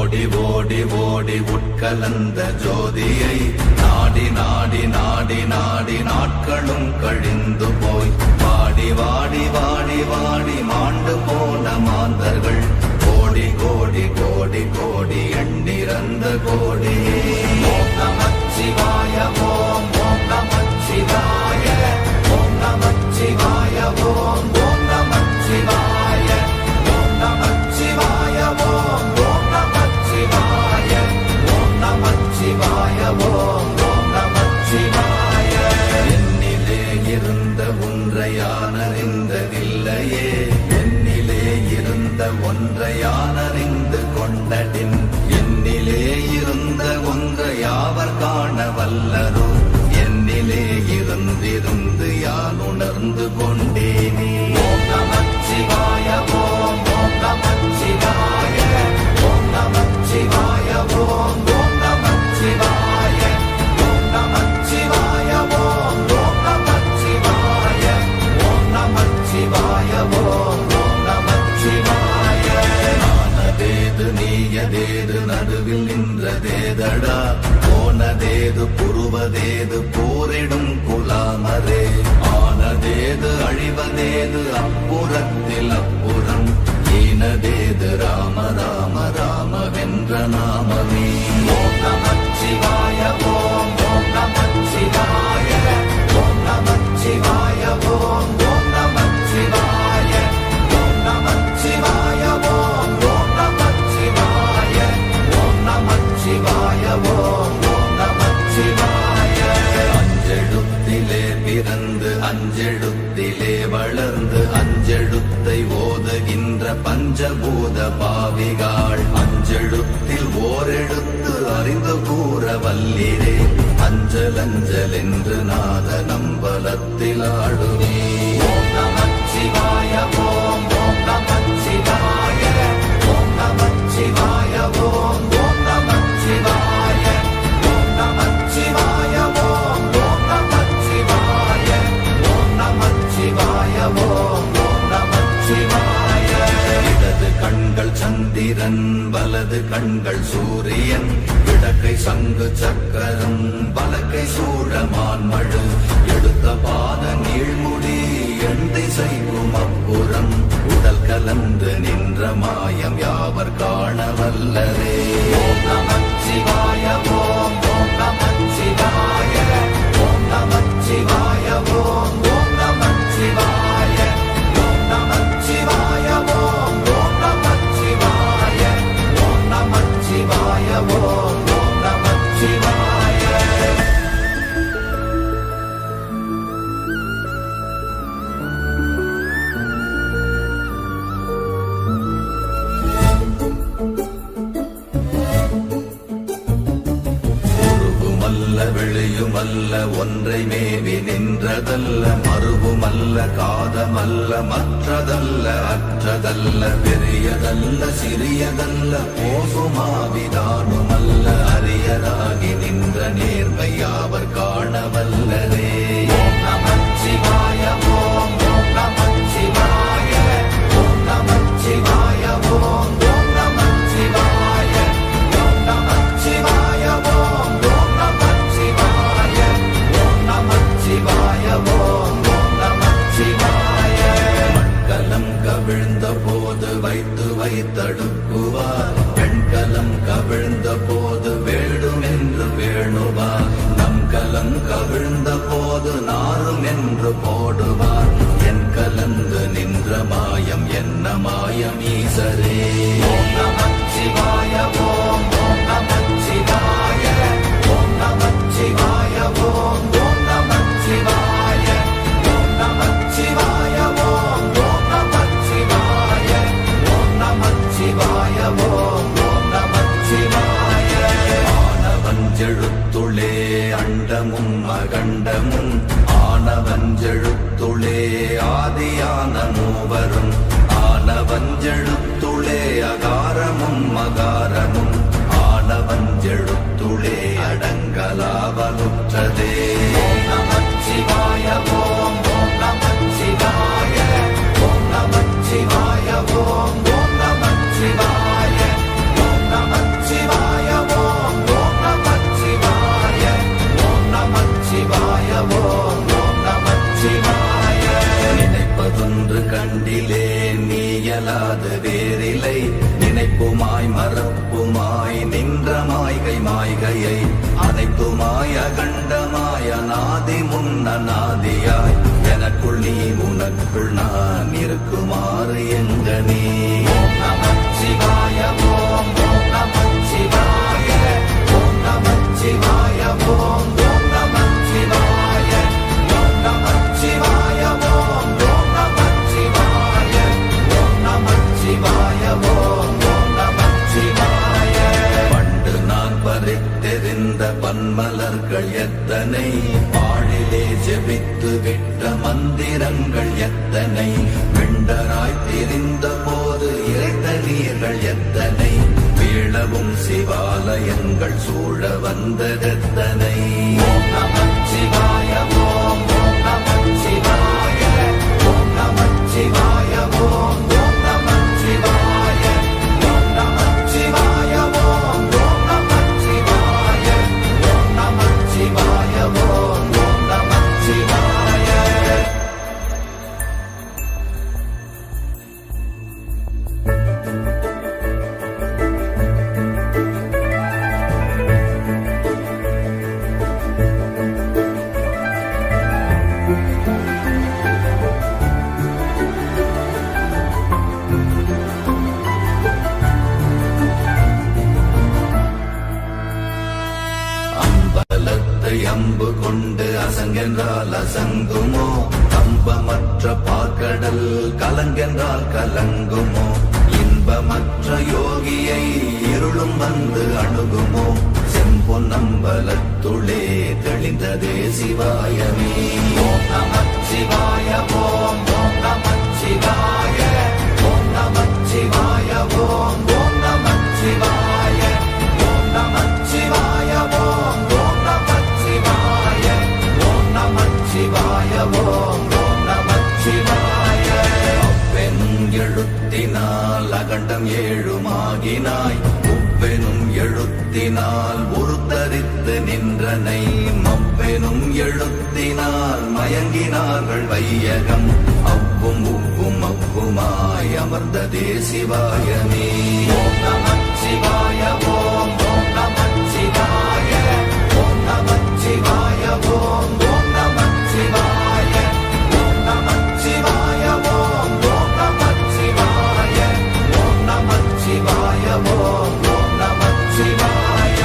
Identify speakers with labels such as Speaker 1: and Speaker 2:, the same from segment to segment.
Speaker 1: ஓடி ஓடி ஓடி உட்கலந்த ஜோதியை நாடி நாடி நாடி நாடி நாட்களும் கழிந்து போய் வாடி வாடி வாடி வாடி மாண்டு போன மாந்தர்கள் கோடி கோடி கோடி கோடி எண்ணிறந்த கோடி. ஓம் நமச்சிவாய ஓம் ஓம் நமச்சிவாய ஓம் நமச்சிவாய ஓம் ஓம் நமச்சிவாய ஓம் நமச்சிவாய ஓம் ஓம் நமச்சிவாய ஓம் நமச்சிவாய ஓம் ஓம் நமச்சிவாய. என்னிலே இருந்த ஒன்றை யான் அறிந்ததில்லையே, என்னிலே இருந்த ஒன்றை யான் அறிந்து கொண்டடின், என்னிலே இருந்த ஒன்றை யாவர் காண வல்லரோ, என்னிலே இருந்திருந்து யான் உணர்ந்து கொண்டேனே. ஓம் நமச்சிவாய ஓம் ஓம் நமச்சிவாய ஓம் நமச்சிவாய ஓம் ஓம் நமச்சிவாய ஓம் நமச்சிவாய ஓம் ஓம் நமச்சிவாய ஓம் நமச்சிவாய ஓம் ஓம் நமச்சிவாய. ஆனதேது நீயதேது நடுவில் நின்றதேதடா, போனதேது புருவதேது போரிடும் குலாமரே, ஆனதேது அழிவதேது அப்புறத்தில் அப்புறம், ஈனதேது ராம ராம ராம வென்ற நாமமே. ஓம் நமச்சிவாய ஓம் ஓம் நமச்சிவாய ஓம் நமச்சிவாய ஓம் ஓம் நமச்சிவாய ஓம் நமச்சிவாய ஓம் ஓம் நமச்சிவாய ஓம் நமச்சிவாய ஓம் ஓம் நமச்சிவாய. அஞ்செழுத்திலே பிறந்து அஞ்செழுத்திலே வளர்ந்து அஞ்செழுத்தை ஓதுகின்ற பஞ்சபூத பாவிகாள், அஞ்செழுத்தில் ஓரெழுத்து அறிந்து கூற வல்லிரே, அஞ்சல் அஞ்சல் என்று நாத நம்பலத்தில் ஆடுவே. ஓம் நமச்சிவாய ஓம் ஓம் நமச்சிவாய ஓம் நமச்சிவாய ஓம் ஓம் நமச்சிவாய ஓம் நமச்சிவாய ஓம் ஓம் நமச்சிவாய ஓம் நமச்சிவாய ஓம் ஓம் நமச்சிவாய. இடது கண்கள் சந்திரன் வலது கண்கள் சூரியன், இடக்கை சங்கு சக்கரம் வலக்கை சூழமான் மழு, எடுத்த பாத நீழ்முடி எண் திசைக்கும் அப்புறம், உடல் கலந்து நின்ற மாயம் யாவர் காண வல்லரே. ஓம் நமச்சிவாய ஓம் ஓம் நமச்சிவாய ஓம் நமச்சிவாய ஓம் ஓம் நமச்சிவாய ஓம் நமச்சிவாய ஓம் ஓம் நமச்சிவாய ஓம் நமச்சிவாய ஓம் ஓம் நமச்சிவாய. வெளியுமல்ல ஒன்றை மேவி நின்றதல்ல, மறுவுமல்ல காதமல்ல மற்றதல்ல அற்றதல்ல, பெரியதல்ல சிறியதல்ல போசுமாவிதானுமல்ல, அரியராகி நின்ற நேர்மை யாவர் காண வல்லரே. ஓம் நமச்சிவாய ஓம் ஓம் நமச்சிவாய ஓம் நமச்சிவாய ஓம் ஓம் நமச்சிவாய ஓம் நமச்சிவாய ஓம் ஓம் நமச்சிவாய ஓம் நமச்சிவாய ஓம் ஓம் நமச்சிவாய. மண்கலம் கவிழ்ந்த போது வைத்து வைத்தடுக்குவார், பெண்கலம் கவிழ்ந்த போது வேடும் என்று வேணுவார், நம் கலம் கவிழ்ந்த போது நாரும் என்று போடுவார், என் கலந்து நின்ற மாயம் என்ன மாயம் ஈசரே. ஓம் நமச்சிவாய ஓம் ஓம் நமச்சிவாய ஓம் நமச்சிவாய ஓம் ஓம் நமச்சிவாய ஓம் நமச்சிவாய ஓம் ஓம் நமச்சிவாய ஓம் நமச்சிவாய ஓம் ஓம் நமச்சிவாய. ஆனவஞ்செழுத்துளே அண்டமும் அகண்டமும், ஆனவஞ்செழுத்துளே ஆதியான மூவரும், ஆனவஞ்செழுத்துளே அகாரமும் மகாரமும், ஆனவஞ்செழுத்துளே அடங்கலாவலுற்றதே. ஓம் நமச்சிவாய ஓம் ஓம் நமச்சிவாய ஓம் நமச்சிவாய ஓம் ஓம் நமச்சிவாய ஓம் நமச்சிவாய சிவாய ஓம் ஓம் நமச்சிவாய. நினைப்பதொன்று கண்டிலே நீயலாது வேறில்லை, நினைப்புமாய் மறப்புமாய் நின்ற மாய்கை மாய்கையை அனைத்துமாய் அகண்டமாய் அநாதி முன்னநாதியாய் எனக்குள் நீ உனக்குள் நான் இருக்குமாறு எங்க நீ. ஓம் நமச்சிவாய ஓம் ஓம் நமச்சிவாய ஓம் நமச்சிவாய ஓம் ஓம் நமச்சிவாய ஓம் நமச்சிவாய ஓம் ஓம் நமச்சிவாய ஓம் நமச்சிவாய ஓம் ஓம் நமச்சிவாய. பண்டு நான் பறித்தெறிந்த பன்மலர்கள் எத்தனை, பாழிலே ஜெபித்து விட்ட மந்திரங்கள் எத்தனை, வெண்டராய் தெரிந்த போது இறைத்த நீர்கள் எத்தனை, வீழவும் சிவாலயங்கள் சூழ வந்ததெத்தனை. ஓம் நமச்சிவாய ஓம் ஓம் நமச்சிவாய ஓம் நமச்சிவாய ஓம் ஓம் நமச்சிவாய ஓம் நமச்சிவாய ஓம் ஓம் நமச்சிவாய ஓம் நமச்சிவாய ஓம் ஓம் நமச்சிவாய. அம்பலத்தை அம்பு கொண்டு அசங்கென்றால் அசங்குமோ, கம்பமற்ற பாக்கடல் கலங்கென்றால் கலங்குமோ, இன்பமற்ற யோகியை இருளும் வந்து அணுகுமோ, செம்பொன்னம்பலத்துளே தெளிந்ததே சிவாயமே. ஓம் நமச்சிவாய ஓம் ஓம் நமச்சிவாய ஓம் நமச்சிவாய ஓம் ஓம் நமச்சிவாய ஓம் நமச்சிவாய ஓம் ஓம் நமச்சிவாய ஓம் நமச்சிவாய ஓம் ஓம் நமச்சிவாய. அப்பெனும் எழுத்தினால் அகண்டம் ஏழுமாகினாய், உப்பெனும் எழுத்தினால் உருத்தரித்து நின்றனை, மப்பெனும் எழுத்தினால் மயங்கினார்கள் வையகம், அவ்வும் உவ்வும் அவ்வுமாய் அமர்ந்ததே சிவாயமே. ஓம் நமச்சிவாய ஓம் ஓம் நமச்சிவாய ஓம் நமச்சிவாய ஓம் ஓம் நமச்சிவாய ஓம் நமச்சிவாய ஓம் ஓம் நமச்சிவாய ஓம் நமச்சிவாய ஓம் ஓம் நமச்சிவாய.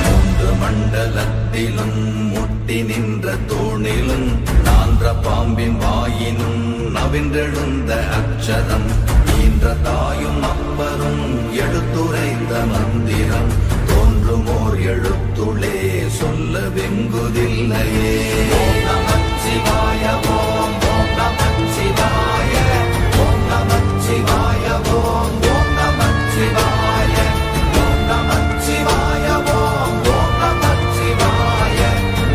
Speaker 1: மூன்று மண்டலத்திலும் முட்டி நின்ற தூணிலும் நான்ற பாம்பின் வாயினும் நவின்றெழுந்த அக்ஷரம், ஈன்ற தாயும் அப்பரும் எடுத்துரைந்த மந்திரம், தோன்றுமோர் எழுத்துளே சொல்ல வெங்குதில்லையே. ஓம் நமச்சிவாய ஓம் ஓம் நமச்சிவாய ஓம் நமச்சிவாய ஓம் ஓம் நமச்சிவாய ஓம் நமச்சிவாய ஓம் ஓம் நமச்சிவாய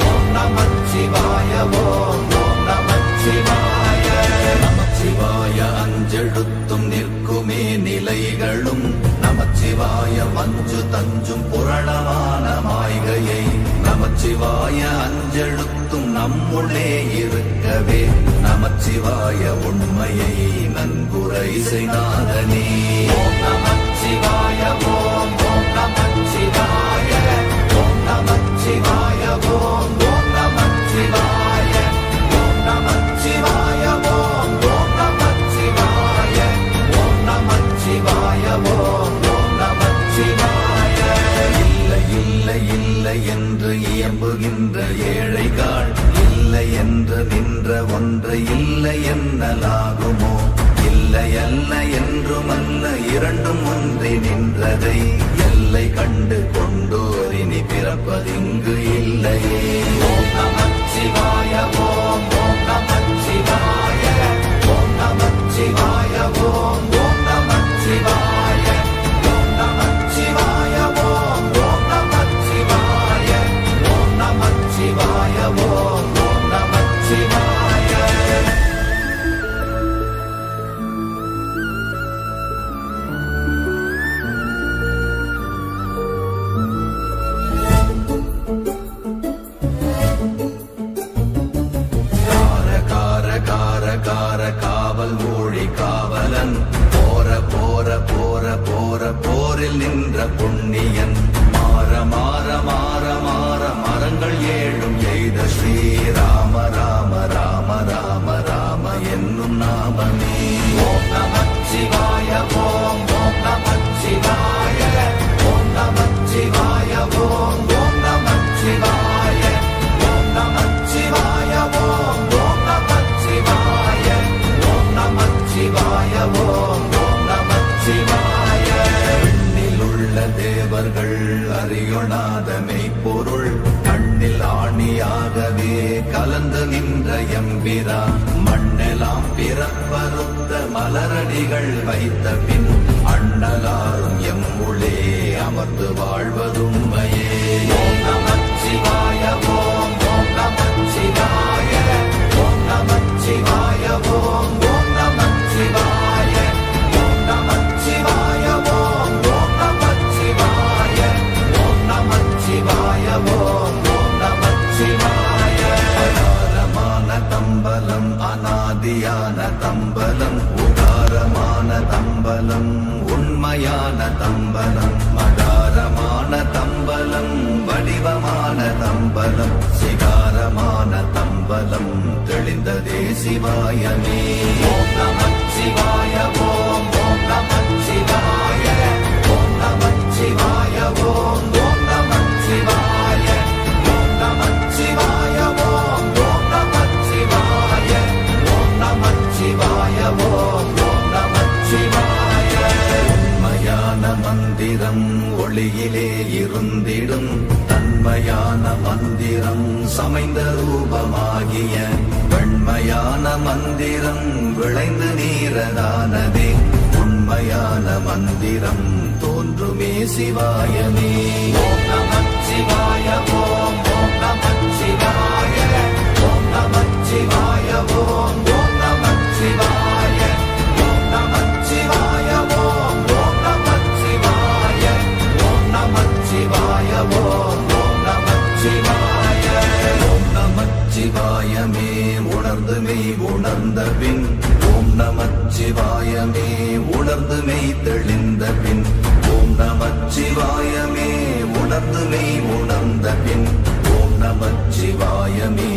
Speaker 1: ஓம் நமச்சிவாய ஓம் ஓம் நமச்சிவாய. நமச்சிவாய அஞ்செழுத்தும் நிற்குமே நிலைகளும், நமச்சிவாய மஞ்சு தஞ்சும் புரணமான மாய்கையை, நமச்சிவாய அஞ்செழுத்தும் நம்முள்ளே இருக்கவே, நமச்சிவாய உண்மையை நன்குரை செய்நாதனே. ஓம் நமச்சிவாய ஓம் ஓம் நமச்சிவாய ஓம் நமச்சிவாய ஓம் ஓம் நமச்சிவாய ஓம் நமச்சிவாய ஓம் ஓம் நமச்சிவாய ஓம் நமச்சிவாய ஓம் ஓம் நமச்சிவாய. இல்லை இல்லை இல்லை என்று இயம்புகின்ற ஏழைகள், இல்லை என்று நின்ற ஒன்று இல்லை என்னலாகுமோ, இல்லை அல்ல என்றுமல்ல இரண்டும் ஒன்றி நின்றதை, எல்லை கண்டு கொண்டோரினி பிறப்பதிங்கு இல்லையே. ஓம் நமச்சிவாய ஓம் ஓம் நமச்சிவாய ஓம் நமச்சிவாய ஓம் ஓம் நமச்சிவாய ஓம் நமச்சிவாய ஓம் ஓம் நமச்சிவாய ஓம் நமச்சிவாய ஓம் ஓம் நமச்சிவாய. வன்னியன் மாற மாற மாற மாற மரங்கள் ஏழும் எய்த ஸ்ரீராம ராம ராம ராம ராம என்னும் நாமமே. ஓம் நமச்சிவாய ஓம் ஓம் நமச்சிவாய ஓம் நமச்சிவாய ஓம் ஓம் நமச்சிவாய ஓம் நமச்சிவாய ஓம் ஓம் நமச்சிவாய ஓம் நமச்சிவாய ஓம் ஓம் நமச்சிவாய. எண்ணில் உள்ள தேவர்கள் அறியொணாத மெய்ப்பொருள் கண்ணில் ஆணியாகவே கலந்து நின்ற எம்பிரா மண்ணெல்லாம் பிறப்பறுத்த மலரடிகள் வைத்த பின் அண்ணலாரும் எம்முளே அமர்ந்து வாழ்வதுண்மையே. ஓம் நமச்சிவாய ஓம் ஓம் நமச்சிவாய ஓம் நமச்சிவாய ஓம் ஓம் நமச்சிவாய ஓம் நமச்சிவாய ஓம் ஓம் நமச்சிவாய ஓம் நமச்சிவாய ஓம் ஓம் நமச்சிவாய. அகாரமான தம்பலம் அநாதியான தம்பலம் உகாரமான தம்பலம் உண்மையான தம்பலம் மகாரமான தம்பலம் வடிவமான தம்பலம் சிகாரமான தம்பலம் தெளிந்ததே சிவாயமே. ஓம் நமச்சிவாய ஓம் ஓம் நமச்சிவாய ஓம் நமச்சிவாய ஓம் ஓம் நமச்சிவாய ஓம் நமச்சிவாய ஓம் ஓம் நமச்சிவாய ஓம் நமச்சிவாய ஓம் ஓம் நமச்சிவாய. உண்மையான மந்திரம் ஒளியிலே இருந்திடும் தன்மையான மந்திரம் சமைந்த ரூபமாகிய வெண்மையான மந்திரம் விளைந்து நீரதானதே உண்மையான மந்திரம் தோன்றுமே சிவாயமே. ஓம் நமச்சிவாய ஓம் ஓம் நமச்சிவாய ஓம் நமச்சிவாய ஓம் ஓம் நமச்சிவாய ஓம் நமச்சிவாய ஓம் ஓம் நமச்சிவாய ஓம் நமச்சிவாய ஓம் ஓம் நமச்சிவாய. ஓம் நமச்சிவாயமே உணர்ந்து மெய் உணர்ந்த பின் ஓம் நமச்சிவாயமே உணர்ந்து மெய் தெளிந்த பின் ஓம் நமச்சிவாயமே உணர்ந்து மெய் உணர்ந்த பின் ஓம் நமச்சிவாயமே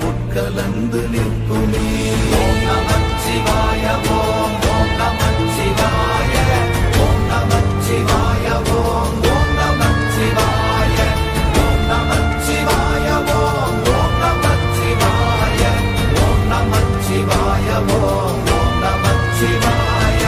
Speaker 1: உட்கலந்து நிற்குமே. ஓம் நமச்சிவாய ஓம் ஓம் நமச்சிவாய ஓம் நமச்சிவாய ஓம் ஓம் நமச்சிவாய ஓம் நமச்சிவாய ஓம் ஓம் நமச்சிவாய ஓம் நமச்சிவாய ஓம் ஓம் நமச்சிவாய.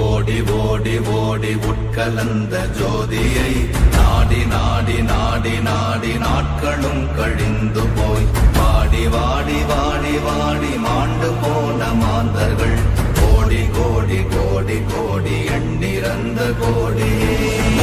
Speaker 1: ஓடி ஓடி ஓடி உட்கலந்த ஜோதியை நாடி நாடி நாடி நாடி நாட்களும் கழிந்து போய் வாடி வாடி வாடி வாடி